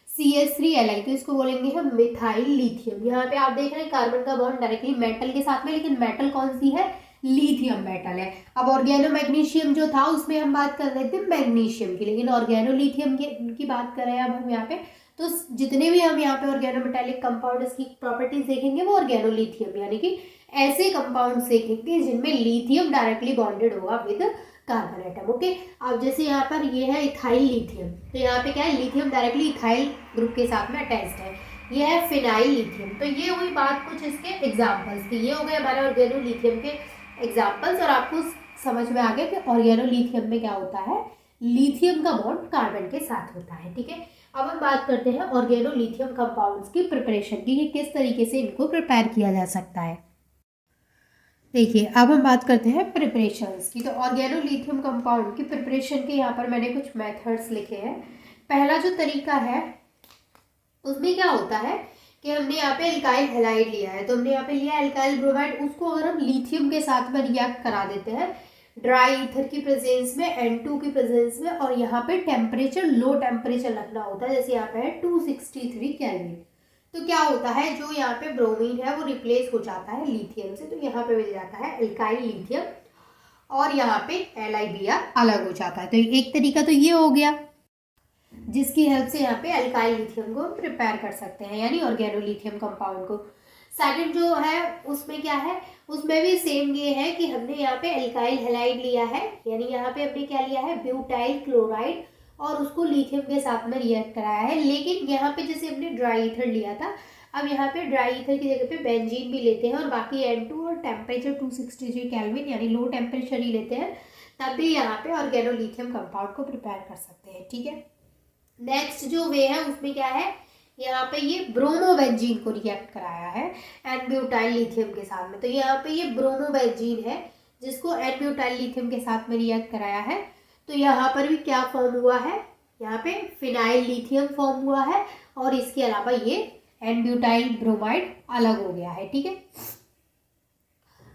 CH3Li, तो इसको बोलेंगे हम मिथाइल लिथियम। यहाँ पे आप देख रहे हैं कार्बन का बॉन्ड डायरेक्टली मेटल के साथ में, लेकिन मेटल कौन सी है, लिथियम मेटल है। अब ऑर्गेनो मैग्नीशियम जो था उसमें हम बात कर रहे थे मैग्नीशियम की, लेकिन ऑर्गेनो लिथियम की बात कर रहे हैं अब हम यहाँ पे। तो जितने भी हम यहाँ पे ऑर्गेनो मेटालिक कंपाउंड की प्रॉपर्टीज देखेंगे वो ऑर्गेनो लिथियम यानी कि ऐसे कंपाउंड देखेंगे जिनमें लिथियम डायरेक्टली बॉन्डेड होगा विद कार्बन एटम। ओके, अब जैसे यहाँ पर ये है इथाइल लिथियम, तो यहाँ पे क्या है, लिथियम डायरेक्टली इथाइल ग्रुप के साथ में अटैच्ड है। ये है फिनाइल लिथियम। तो ये हुई बात कुछ इसके एग्जाम्पल्स की, ये हो गए हमारे ऑर्गेनो लिथियम के एग्जाम्पल्स। और आपको समझ में आ गया कि ऑर्गेनो लिथियम में क्या होता है, लिथियम का बॉन्ड कार्बन के साथ होता है। ठीक है, अब हम बात करते हैं ऑर्गेनो लिथियम कंपाउंड्स की प्रिपरेशन की, कि किस तरीके से इनको प्रिपेयर किया जा सकता है। देखिए, अब हम बात करते हैं प्रिपरेशंस की। तो ऑर्गेनो लिथियम कंपाउंड की प्रिपरेशन के यहाँ पर मैंने कुछ मेथड्स लिखे हैं। पहला जो तरीका है उसमें क्या होता है कि हमने यहाँ पे एल्काइल हैलाइड लिया है, तो हमने यहाँ पे लिया एल्काइल ब्रोमाइड, उसको अगर हम लिथियम के साथ में रिएक्ट करा देते हैं ड्राई ईथर की प्रेजेंस में, N2 की प्रेजेंस में, और यहाँ पे टेम्परेचर लो टेम्परेचर रखना होता है, जैसे यहाँ पे है 263 केल्विन। तो क्या होता है, जो यहाँ पे ब्रोमीन है वो रिप्लेस हो जाता है लिथियम से, तो यहाँ पे मिल जाता है एल्काइल लिथियम, और यहाँ पे LiBr अलग हो जाता है। तो एक तरीका तो ये हो गया जिसकी हेल्प से यहाँ पे एल्काइल लिथियम को प्रिपेयर कर सकते हैं, यानी ऑर्गेनो लिथियम कंपाउंड को। सेकंड जो है उसमें क्या है, उसमें भी सेम ये है कि हमने यहाँ पे एल्काइल हैलाइड लिया है, यानी यहाँ पे हमने क्या लिया है, ब्यूटाइल क्लोराइड, और उसको लिथियम के साथ में रिएक्ट कराया है। लेकिन यहाँ पे जैसे हमने ड्राई ईथर लिया था, अब यहाँ पे ड्राई ईथर की जगह पे बेंजीन भी लेते हैं, और बाकी N2 और टेम्परेचर 263 केल्विन यानी लो टेम्परेचर ही लेते हैं, तब भी यहाँ पे ऑर्गेनो लिथियम कंपाउंड को प्रिपेयर कर सकते हैं। ठीक है, नेक्स्ट जो वे है उसमें क्या है, यहाँ पे ये ब्रोमोबेंजीन को रिएक्ट कराया है एन ब्यूटाइल लिथियम के साथ में। तो यहाँ पे ये ब्रोमोबेंजीन है जिसको एन ब्यूटाइल लिथियम के साथ में रिएक्ट कराया है। तो यहाँ पर भी क्या फॉर्म हुआ है, यहाँ पे फिनाइल लिथियम फॉर्म हुआ है, और इसके अलावा ये एन ब्यूटाइल ब्रोमाइड अलग हो गया है। ठीक है,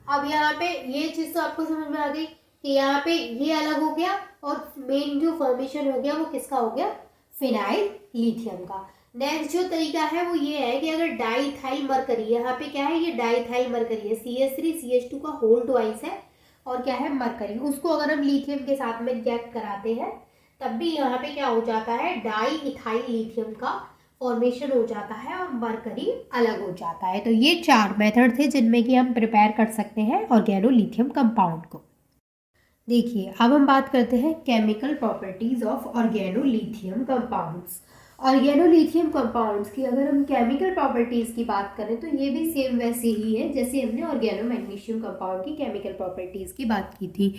अब यहाँ पे ये चीज़ तो आपको समझ में आ गई कि यहाँ पे ये अलग हो गया, और मेन जो फॉर्मेशन हो गया वो किसका हो गया, फिनाइल लिथियम का। नेक्स्ट जो तरीका है वो ये है कि अगर डाईथाइल मरकरी, यहाँ पे क्या है, ये डाईथाइल मरकरी है, CH3 CH2 का होल ट्वाइस है, और क्या है, मरकरी, उसको अगर हम लिथियम के साथ में रिएक्ट कराते हैं तब भी यहाँ पे क्या हो जाता है, डाई इथाइल लिथियम का फॉर्मेशन हो जाता है और मरकरी अलग हो जाता है। तो ये 4 मेथड थे जिनमें कि हम प्रिपेयर कर सकते हैं ऑर्गेनो लिथियम कंपाउंड को। देखिए, अब हम बात करते हैं chemical properties of organolithium compounds. Organolithium compounds की अगर हम केमिकल प्रॉपर्टीज की बात करें तो ये भी सेम वैसे ही है जैसे हमने ऑर्गेनो मैग्नीशियम कंपाउंड की केमिकल प्रॉपर्टीज की बात की थी।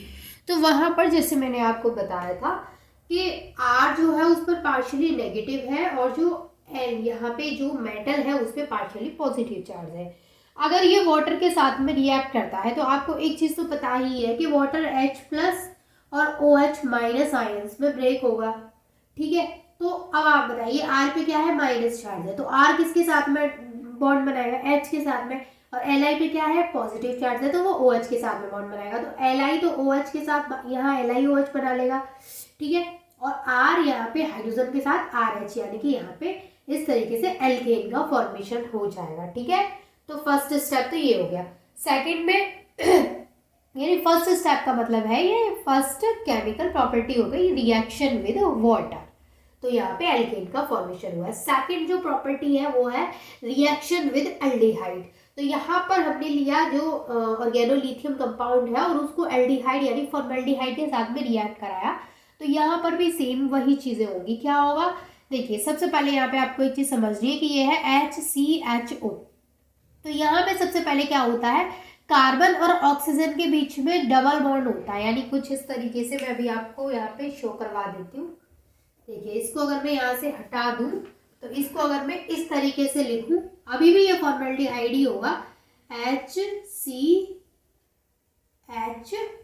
तो वहाँ पर जैसे मैंने आपको बताया था कि R जो है उस पर पार्शियली नेगेटिव है, और जो यहाँ पे जो मेटल है उस पर पार्शियली पॉजिटिव चार्ज है। अगर ये वाटर के साथ में रिएक्ट करता है तो आपको एक चीज़ तो पता ही है कि वाटर H+ और OH- आयंस में ब्रेक होगा। ठीक है, तो अब आप बताइए R पे क्या है, माइनस चार्ज है, तो R किसके साथ में बॉन्ड बनाएगा, H के साथ में, और Li पे क्या है, पॉजिटिव चार्ज है, तो वो OH के साथ में बॉन्ड बनाएगा। तो Li तो OH के साथ यहाँ LiOH बना लेगा। ठीक है, और R यहाँ पे हाइड्रोजन के साथ RH, यानी कि यहाँ पे इस तरीके से एल्केन का फॉर्मेशन हो जाएगा। ठीक है, तो फर्स्ट स्टेप तो ये हो गया। सेकंड में यानी फर्स्ट स्टेप का मतलब है ये फर्स्ट केमिकल प्रॉपर्टी हो गई रिएक्शन विद वाटर, तो यहाँ पे एल्केन का फॉर्मेशन हुआ है। सेकंड जो प्रॉपर्टी है वो है रिएक्शन विद एल्डिहाइड। तो यहाँ पर हमने लिया जो ऑर्गेनो लिथियम कंपाउंड है और उसको एल्डिहाइड यानी फॉर्मल्डिहाइड के साथ में रिएक्ट कराया, तो यहाँ पर भी सेम वही चीज़ें होगी। क्या होगा, देखिए सबसे पहले यहाँ पे आपको एक चीज़ समझनी है कि ये है HCHO। तो यहाँ पे सबसे पहले क्या होता है, कार्बन और ऑक्सीजन के बीच में डबल बॉन्ड होता है, यानी कुछ इस तरीके से। मैं अभी आपको यहाँ पे शो करवा देती हूँ। देखिए, इसको अगर मैं यहाँ से हटा दूँ तो इसको अगर मैं इस तरीके से लिखूँ, अभी भी ये फॉर्मल्डिहाइड ही होगा, HCH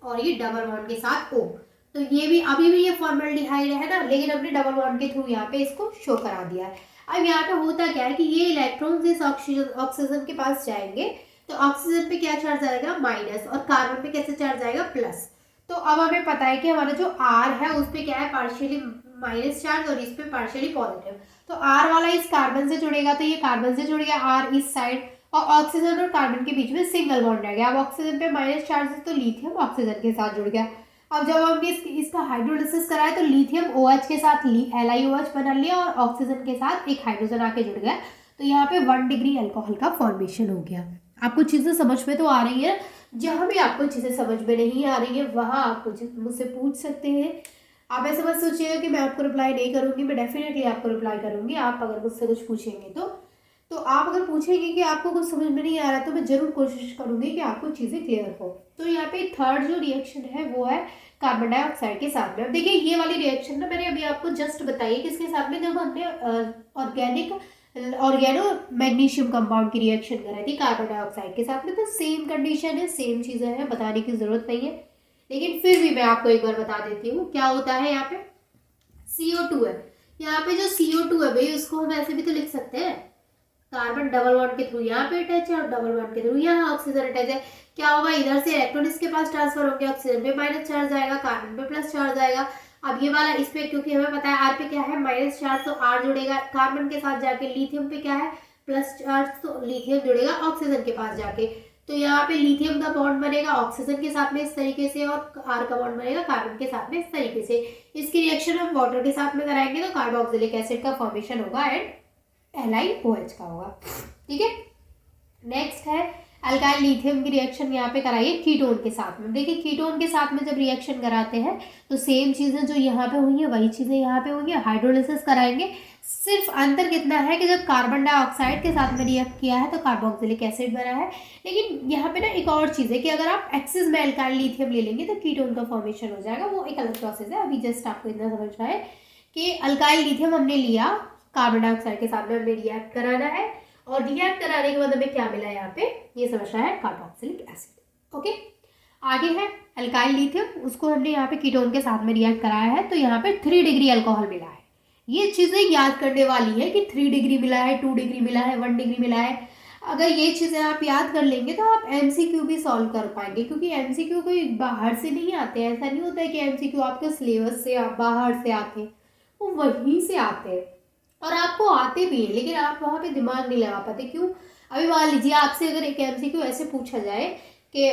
और ये डबल बॉन्ड के साथ O। तो ये भी अभी भी ये फॉर्मल्डिहाइड है ना, लेकिन हमने डबल बॉन्ड के थ्रू यहाँ पे इसको शो करा दिया है। अब यहाँ पे होता क्या है कि ये इलेक्ट्रॉन्स इस ऑक्सीजन के पास जाएंगे, तो ऑक्सीजन पे क्या चार्ज आएगा, माइनस, और कार्बन पे कैसे चार्ज आएगा, प्लस। तो अब हमें पता है कि हमारा जो आर है उस पे क्या है, पार्शियली माइनस चार्ज, और इस पे पार्शियली पॉजिटिव। तो आर वाला इस कार्बन से जुड़ेगा, तो ये कार्बन से जुड़ गया आर इस साइड, और ऑक्सीजन और कार्बन के बीच में सिंगल बॉन्ड रह गया। अब ऑक्सीजन पे माइनस चार्ज है, तो लिथियम ऑक्सीजन के साथ जुड़ गया। अब जब हमने इसका हाइड्रोलिसिस कराया तो लिथियम OH के साथ LiOH बना लिया, और ऑक्सीजन के साथ एक हाइड्रोजन आके जुड़ गया। तो यहाँ पे 1 डिग्री अल्कोहल का फॉर्मेशन हो गया। आपको चीजें समझ में तो आ रही है। जहां भी आपको चीजें समझ में नहीं आ रही है वहां आप मुझसे पूछ सकते हैं। आप ऐसे मत सोचिएगा कि मैं आपको रिप्लाई नहीं करूंगी, मैं डेफिनेटली आपको रिप्लाई करूंगी। आप अगर मुझसे कुछ पूछेंगे तो आप अगर पूछेंगे कि आपको कुछ समझ में नहीं आ रहा, तो मैं जरूर कोशिश करूंगी कि आपको चीजें क्लियर हो। तो यहाँ पे थर्ड जो रिएक्शन है वो है कार्बन डाइऑक्साइड के साथ में। अब देखिए ये वाली रिएक्शन ना मैंने अभी आपको जस्ट बताई है किसके साथ में, जब हमने ऑर्गेनो मैग्नीशियम कंपाउंड की रिएक्शन कराई थी कार्बन डाइऑक्साइड के साथ में। तो सेम कंडीशन है, सेम चीजें हैं, बताने की जरूरत नहीं है, लेकिन फिर भी मैं आपको एक बार बता देती हूँ क्या होता है। यहाँ पे CO2 है, यहाँ पे जो CO2 है भाई उसको हम ऐसे भी तो लिख सकते हैं, कार्बन डबल बॉन्ड के थ्रू यहाँ पे अटैच है और डबल बॉन्ड के थ्रू यहाँ ऑक्सीजन अटैच है। क्या होगा, इधर से इलेक्ट्रॉन इसके पास ट्रांसफर होंगे, ऑक्सीजन पे माइनस चार्ज आएगा, कार्बन पे प्लस चार्ज आएगा। अब ये वाला इस पे, क्योंकि हमें पता है आर पे क्या है, माइनस चार्ज, तो आर जुड़ेगा कार्बन के साथ जाके। लिथियम पे क्या है, प्लस चार्ज, तो लिथियम जुड़ेगा ऑक्सीजन के पास जाके। तो यहाँ पे लिथियम का बॉन्ड बनेगा ऑक्सीजन के साथ में इस तरीके से, और आर का बॉन्ड बनेगा कार्बन के साथ में इस तरीके से। इसकी रिएक्शन हम वाटर के साथ में कराएंगे तो कार्बोक्सिलिक एसिड का फॉर्मेशन होगा एंड LiOH का होगा। ठीक है, नेक्स्ट है अल्काइल लिथियम की रिएक्शन यहाँ पे कराइए कीटोन के साथ में। देखिए कीटोन के साथ में जब रिएक्शन कराते हैं तो सेम चीजें जो यहाँ पे हुई है वही चीजें यहाँ पे हुई है, हाइड्रोलिसिस कराएंगे। सिर्फ अंतर कितना है कि जब कार्बन डाइऑक्साइड के साथ में रिएक्ट किया है तो कार्बोक्सिलिक एसिड बना है। लेकिन यहाँ पे ना एक और चीज है कि अगर आप एक्सिस में अल्काइल लिथियम ले लेंगे तो कीटोन का फॉर्मेशन हो जाएगा, वो एक अलग प्रोसेस है। अभी जस्ट आपको इतना समझना है कि अल्काइल लिथियम हमने लिया, कार्बन डाइऑक्साइड के साथ में हमें रिएक्ट कराना है, और रिएक्ट कराने के बाद हमें क्या मिला यहाँ पे, ये समझना है, कार्बोक्सिलिक एसिड। ओके, आगे है अल्काइल लिथियम, उसको हमने यहाँ पे कीटोन के साथ में रिएक्ट कराया है, तो यहाँ पे 3 डिग्री अल्कोहल मिला है। ये चीजें याद करने वाली है कि 3 डिग्री मिला है, 2 डिग्री मिला है, 1 डिग्री मिला है। अगर ये चीजें आप याद कर लेंगे तो आप MCQ भी सॉल्व कर पाएंगे, क्योंकि MCQ कोई बाहर से नहीं आते हैं। ऐसा नहीं होता है कि MCQ आपके सिलेबस से बाहर से आते हैं, वो वहीं से आते हैं, और आपको आते भी है, लेकिन आप वहाँ पे दिमाग नहीं लगा पाते। क्यों, अभी मान लीजिए आपसे अगर एक MCQ ऐसे पूछा जाए कि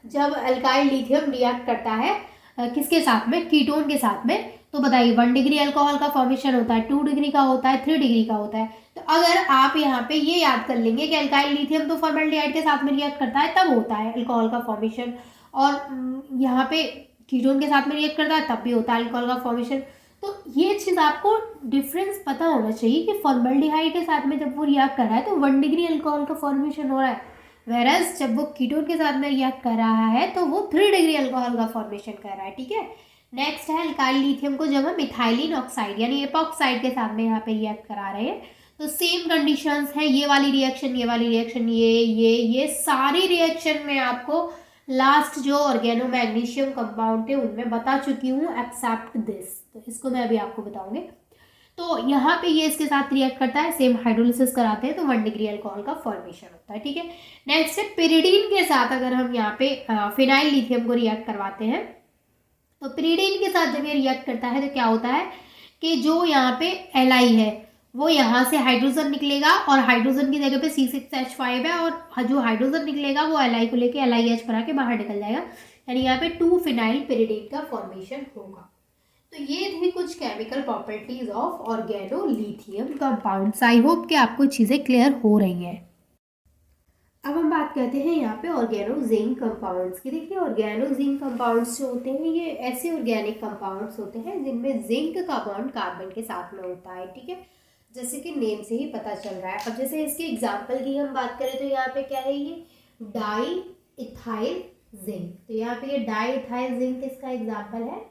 जब अल्काइल लिथियम रिएक्ट करता है किसके साथ में, कीटोन के साथ में, तो बताइए 1 डिग्री अल्कोहल का फॉर्मेशन होता है, 2 डिग्री का होता है, 3 डिग्री का होता है। तो अगर आप यहाँ पे ये याद कर लेंगे कि अल्काइल लिथियम तो फॉर्मल्डिहाइड के साथ में रिएक्ट करता है तब होता है अल्कोहल का फॉर्मेशन, और यहाँ पे कीटोन के साथ में रिएक्ट करता है तब भी होता है अल्कोहल का फॉर्मेशन। तो ये चीज़ आपको डिफरेंस पता होना चाहिए कि फॉर्मल्डिहाइड के साथ में जब वो रिएक्ट कर रहा है तो 1 डिग्री अल्कोहल का फॉर्मेशन हो रहा है, वेरस जब वो कीटोन के साथ में रिएक्ट कर रहा है तो वो 3 डिग्री अल्कोहल का फॉर्मेशन कर रहा है। ठीक है, नेक्स्ट है अल्काइल लिथियम को जब हम मिथाइलिन ऑक्साइड यानी एपॉक्साइड के साथ में यहाँ पे रिएक्ट करा रहे हैं तो सेम कंडीशंस है, ये वाली रिएक्शन, ये वाली रिएक्शन, ये सारी रिएक्शन में आपको लास्ट जो ऑर्गेनो मैग्नीशियम कंपाउंड थे उनमें बता चुकी हूँ एक्सेप्ट दिस, तो इसको मैं अभी आपको बताऊंगी। तो यहाँ पे ये इसके साथ रिएक्ट करता है, सेम हाइड्रोलिसिस कराते हैं तो 1 डिग्री अल्कोहल का फॉर्मेशन होता है। ठीक है, नेक्स्ट है पिरिडीन के साथ अगर हम यहाँ पे फिनाइल लिथियम को रिएक्ट करवाते हैं तो पिरिडीन के साथ जब ये रिएक्ट करता है तो क्या होता है कि जो यहाँ पे Li है वो यहाँ से हाइड्रोजन निकलेगा, और हाइड्रोजन की जगह पे C6H5 है, और जो हाइड्रोजन निकलेगा वो Li को लेके LiH बना के बाहर निकल जाएगा, यानी यहाँ पे 2 फिनाइल पिरिडीन का फॉर्मेशन होगा। तो ये थी कुछ chemical properties of organolithium compounds. I hope कि आपको चीज़ें क्लियर हो रही हैं। अब हम बात करते हैं यहाँ पे ऑर्गेनो जिंक कंपाउंड्स की। देखिए ऑर्गेनो जिंक कंपाउंड्स जो होते हैं ये ऐसे ऑर्गेनिक कंपाउंड्स होते हैं जिनमें जिंक का बॉन्ड कार्बन के साथ में होता है। ठीक है, जैसे कि नेम से ही पता चल रहा है। अब जैसे इसके एग्जाम्पल की हम बात करें तो यहाँ पे क्या है, ये डाई इथाइल जिंक, तो यहाँ पे ये डाई इथाइल जिंक इसका एग्जाम्पल है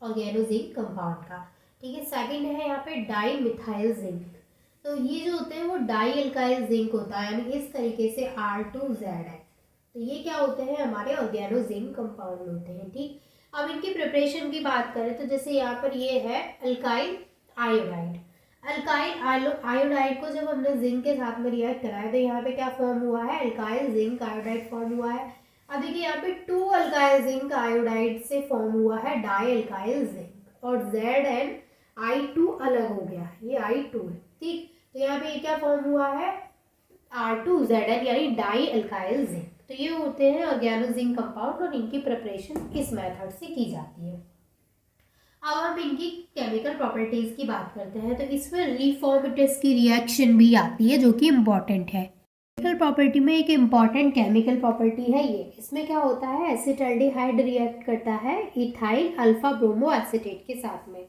ऑर्गेनो जिंक कंपाउंड का। ठीक है, सेकंड है यहाँ पे डाई मिथाइल जिंक, तो ये जो होते हैं वो डाई अल्काइल जिंक होता है, यानी इस तरीके से R2Z है। तो ये क्या होते हैं, हमारे ऑर्गेनो जिंक कंपाउंड होते हैं। ठीक, अब इनकी प्रिपरेशन की बात करें तो जैसे यहाँ पर ये है अल्काइल आयोडाइड। अल्काइल आयोडाइड को जब हमने जिंक के साथ में रिएक्ट कराया तो यहाँ पे क्या फॉर्म हुआ है, अल्काइल जिंक आयोडाइड फॉर्म हुआ है। अब देखिए यहाँ पे 2 अल्काइल जिंक आयोडाइड से फॉर्म हुआ है डाई अल्काइल जिंक, और ZnI2 अलग हो गया, ये I2 है, ठीक। तो यहाँ पे ये क्या फॉर्म हुआ है, R2Zn यानी डाई अल्काइल जिंक। तो ये होते हैं ऑर्गेनो जिंक कंपाउंड और इनकी प्रिपरेशन इस मेथड से की जाती है। अब हम इनकी केमिकल प्रॉपर्टीज की बात करते हैं, तो इसमें रिफॉर्मेटिस की रिएक्शन भी आती है जो कि इम्पॉर्टेंट है। केमिकल प्रॉपर्टी में एक इम्पॉर्टेंट केमिकल प्रॉपर्टी है ये, इसमें क्या होता है, एसिटाल्डिहाइड रिएक्ट करता है इथाइल अल्फा ब्रोमो एसीटेट के साथ में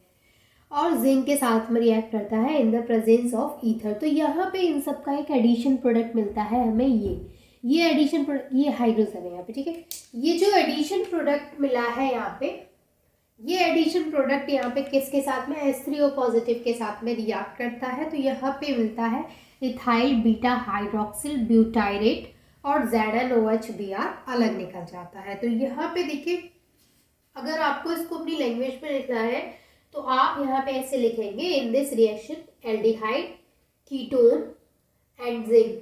और जिंक के साथ में रिएक्ट करता है in the presence of ether. तो यहाँ पे इन सब का एक एडिशन प्रोडक्ट मिलता है हमें, ये एडिशन प्रोडक्ट, ये हाइड्रोजन है यहाँ पे, ठीक है। ये जो एडिशन प्रोडक्ट मिला है यहाँ पे, ये एडिशन प्रोडक्ट यहाँ पे किसके साथ में, H3O पॉजिटिव के साथ में रिएक्ट करता है। तो यहाँ पे मिलता है इथाइल बीटा हाइड्रोक्सिल ब्यूटाइरेट और ZnOH अलग निकल जाता है। तो यहाँ पे देखिए, अगर आपको इसको अपनी लैंग्वेज में लिखना है तो आप यहाँ पे ऐसे लिखेंगे, in this reaction aldehyde ketone and zinc,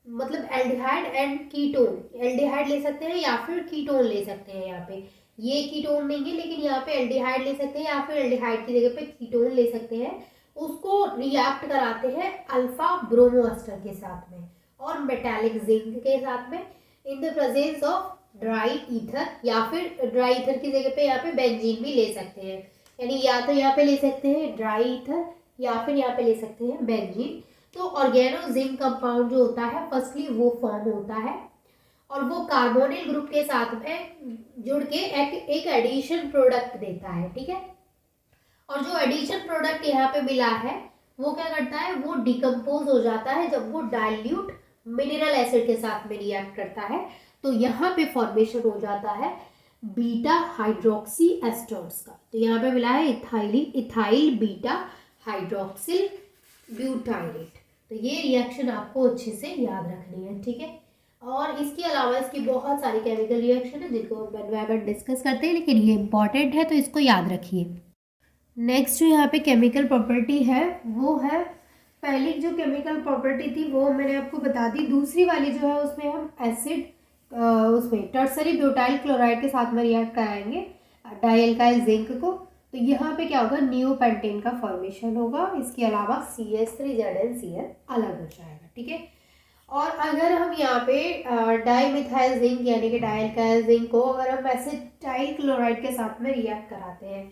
मतलब एल्डिहाइड एंड कीटोन, एल्डिहाइड ले सकते हैं या फिर कीटोन ले सकते हैं। यहाँ पे ये कीटोन नहीं है लेकिन यहाँ पे एल्डिहाइड ले सकते हैं या फिर एल्डिहाइड की जगह पे कीटोन ले सकते हैं। उसको रिएक्ट कराते हैं अल्फा ब्रोमो एस्टर के साथ में और मेटालिक जिंक के साथ में in the presence of dry ether, या फिर ड्राई ईथर की जगह पे यहाँ पे बेंजीन भी ले सकते हैं, यानी या तो यहाँ पे ले सकते हैं ड्राई ईथर या फिर यहाँ पे ले सकते हैं बेंजीन। तो ऑर्गेनो जिंक कंपाउंड जो होता है फर्स्टली वो फॉर्म होता है और वो कार्बोनिल ग्रुप के साथ में जुड़ के एक एडिशन प्रोडक्ट देता है, ठीक है। और जो एडिशन प्रोडक्ट यहाँ पे मिला है वो क्या करता है, वो डिकम्पोज हो जाता है जब वो डाइल्यूट मिनरल एसिड के साथ में रिएक्ट करता है। तो यहाँ पे फॉर्मेशन हो जाता है बीटा हाइड्रोक्सी एस्टर्स का। तो यहाँ पे मिला है इथाइल बीटा हाइड्रोक्सिल ब्यूटाइरेट। तो ये रिएक्शन आपको अच्छे से याद रखनी है, ठीक है। और इसके अलावा इसकी बहुत सारी केमिकल रिएक्शन है जिनको हम वन बाय वन डिस्कस करते हैं, लेकिन ये इंपॉर्टेंट है तो इसको याद रखिए। नेक्स्ट जो यहाँ पे केमिकल प्रॉपर्टी है वो है, पहली जो केमिकल प्रॉपर्टी थी वो मैंने आपको बता दी, दूसरी वाली जो है उसमें हम एसिड उसमें टर्सरी ब्यूटाइल क्लोराइड के साथ में रिएक्ट कराएंगे डाइअल्काइल जिंक को। तो यहाँ पे क्या होगा, नियोपेंटेन का फॉर्मेशन होगा, इसके अलावा CH3ZnCl अलग हो जाएगा, ठीक है। और अगर हम यहाँ पे डाईमिथाइल जिंक यानी कि डाइअल्काइल जिंक को अगर हम एसिटाइल क्लोराइड के साथ में रिएक्ट कराते हैं,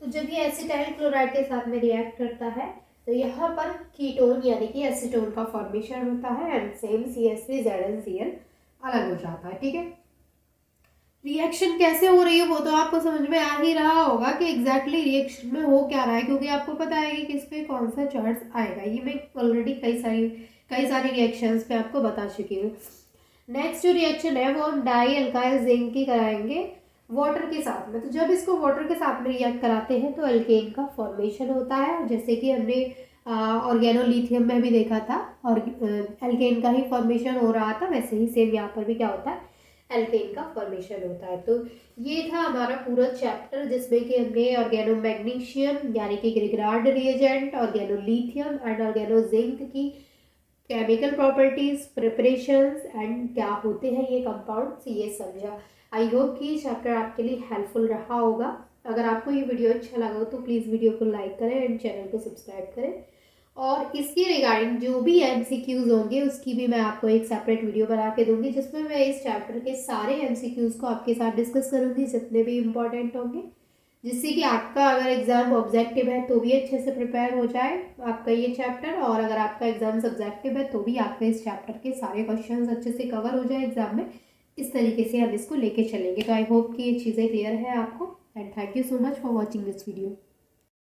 तो जब ये एसिटाइल क्लोराइड के साथ में रिएक्ट करता है तो यहाँ पर कीटोन यानी कि एसीटोन का फॉर्मेशन होता है एंड सेम CH3ZnCl अलग हो जाता है, ठीक है। रिएक्शन कैसे हो रही है वो तो आपको समझ में आ ही रहा होगा कि एग्जैक्टली रिएक्शन में हो क्या रहा है, क्योंकि आपको पता है कि किस पे कौन सा चार्ज आएगा। ये मैं ऑलरेडी कई सारी रिएक्शंस पे आपको बता चुकी हूँ। नेक्स्ट जो रिएक्शन है वो हम डाई अल्काइल जिंक की कराएंगे वाटर के साथ में। तो जब इसको वाटर के साथ में रिएक्ट कराते हैं तो अल्केन का फॉर्मेशन होता है, जैसे कि हमने ऑर्गेनोलिथियम में भी देखा था और एल्केन का ही फॉर्मेशन हो रहा था, वैसे ही सेम यहाँ पर भी क्या होता है, एल्केन का फॉर्मेशन होता है। तो ये था हमारा पूरा चैप्टर जिसमें कि हमने ऑर्गेनो मैग्नीशियम यानी कि Grignard reagent, organolithium and organo zinc की केमिकल प्रॉपर्टीज, प्रिपरेशंस एंड क्या होते हैं ये कंपाउंड्स, ये समझा। आई होप कि चैप्टर आपके लिए हेल्पफुल रहा होगा। अगर आपको ये वीडियो अच्छा लगा हो तो प्लीज़ वीडियो को लाइक करें एंड चैनल को सब्सक्राइब करें। और इसके रिगार्डिंग जो भी MCQs होंगे उसकी भी मैं आपको एक सेपरेट वीडियो बना के दूंगी, जिसमें मैं इस चैप्टर के सारे MCQs को आपके साथ डिस्कस करूंगी जितने भी इम्पोर्टेंट होंगे, जिससे कि आपका अगर एग्ज़ाम ऑब्जेक्टिव है तो भी अच्छे से प्रिपेयर हो जाए आपका ये चैप्टर, और अगर आपका एग्ज़ाम सब्जेक्टिव है तो भी आपका इस चैप्टर के सारे क्वेश्चन अच्छे से कवर हो जाए एग्जाम में। इस तरीके से हम इसको लेके चलेंगे। तो आई होप कि ये चीज़ें क्लियर है आपको and thank you so much for watching this video.